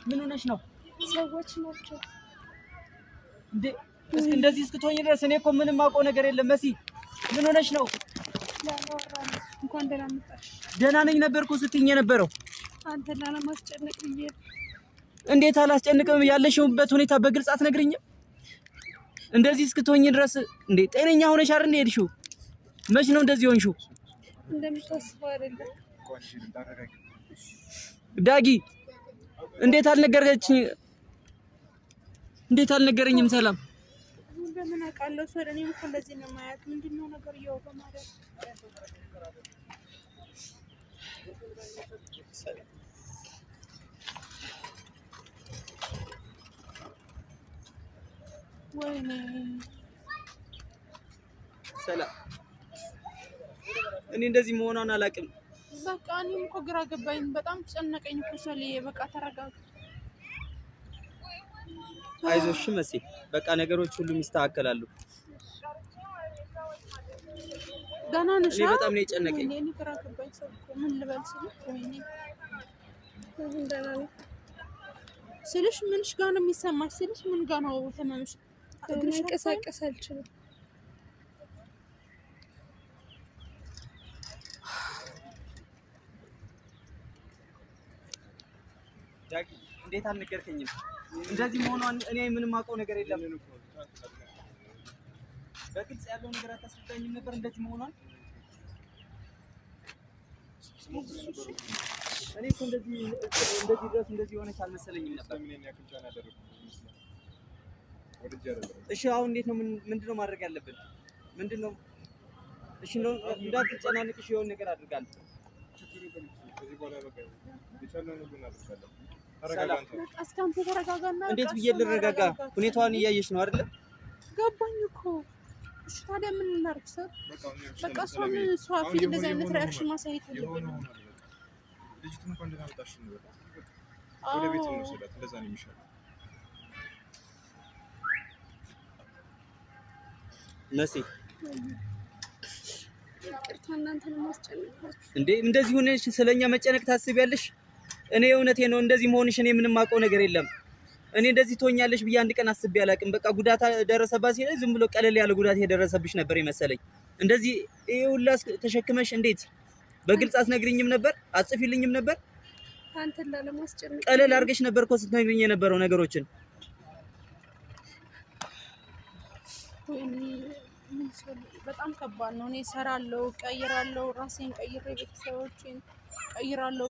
ምን ሆነሽ ነው? ሰዎች ናቸው እንዴ? እስኪ እንደዚህ እስክትሆኝ ድረስ እኔ እኮ ምንም አውቀው ነገር የለም። መሲ ምን ሆነሽ ነው? እንኳን ደህና መጣሽ። ደህና ነኝ ነበርኩ ስትይኝ የነበረው። አንተን ላለማስጨነቅ ብዬ። እንዴት አላስጨንቅም? ያለሽውበት ሁኔታ በግልጽ አትነግሪኝም? እንደዚህ እስክትሆኝ ድረስ እንዴ ጤነኛ ሆነሽ አይደል ሄድሽው? መች ነው እንደዚህ ሆንሽው? እንደምታስበው አይደለም ዳጊ። እንዴት አልነገረኝም? ሰላም በምን አውቃለሁ? ሰው እኔም እኮ እንደዚህ ነው የማያት። ምንድነው ነገር ይወው በማለት ወይኔ ሰላም። እኔ እንደዚህ መሆኗን አላውቅም። በቃ እኔም እኮ ግራ ገባኝ። በጣም ተጨነቀኝ እኮ ሰልዬ። በቃ ተረጋጋ። አይዞሽ መሲ፣ በቃ ነገሮች ሁሉ ይስተካከላሉ። ደህና ነሽ? እኔ በጣም ነው የጨነቀኝ። እኔ ግራ ገባኝ። ሰው እኮ ምን ልበል ስልሽ፣ ወይኔ ደህና ነኝ ስልሽ ምንሽ ጋር ነው የሚሰማሽ? ስልሽ ምን ጋር ነው ተመምሽ? መንቀሳቀስ አልችልም። ዳጊ እንዴት አልነገርከኝም? እንደዚህ መሆኗን እኔ ምንም አውቀው ነገር የለም። በግልጽ ያለው ነገር አታስረዳኝም ነበር እንደዚህ መሆኗን? እኔ እኮ እንደዚህ ድረስ እንደዚህ ሆነች አልመሰለኝም ነበር። እሺ አሁን እንዴት ነው? ምንድነው ማድረግ ያለብን? ምንድነው? እሺ ነው እንዳትጨናንቅሽ የሆነ ነገር አድርጋለሁ። እንዴት ብዬ ልረጋጋ? ሁኔታዋን እያየሽ ነው አይደል? ገባኝ እኮ። እሺ ታዲያ ምን እናድርግ? በቃ እሷን ፊት እንደዚህ አይነት ሪአክሽን ማሳየት የለብንም። ልጅቱን እንኳን ደህና መጣሽ ነው። ወደ ቤት ነው ሰዳት። እንደዛ ነው የሚሻለው። መሲ ይቅርታ እናንተን ማስጨነቃችሁ። እንዴ እንደዚህ ሆነሽ ስለኛ መጨነቅ ታስቢያለሽ? እኔ እውነቴን ነው እንደዚህ መሆንሽ እኔ ምንም አውቀው ነገር የለም። እኔ እንደዚህ ትሆኛለሽ ብዬ አንድ ቀን አስቤ አላውቅም። በቃ ጉዳት ደረሰባት ሲል ዝም ብሎ ቀለል ያለ ጉዳት የደረሰብሽ ነበር ይመስለኝ። እንደዚህ ይሄ ሁላ ተሸክመሽ እንዴት በግልጽ አትነግሪኝም ነበር? አጽፊልኝም ነበር? አንተን ላለማስጨነቅ ቀለል አድርገሽ ነበር እኮ ስትነግሪኝ የነበረው ነገሮችን። በጣም ከባድ ነው። እኔ እሰራለሁ፣ ቀይራለሁ፣ ራሴን ቀይሬ ቤተሰቦቼን ቀይራለሁ።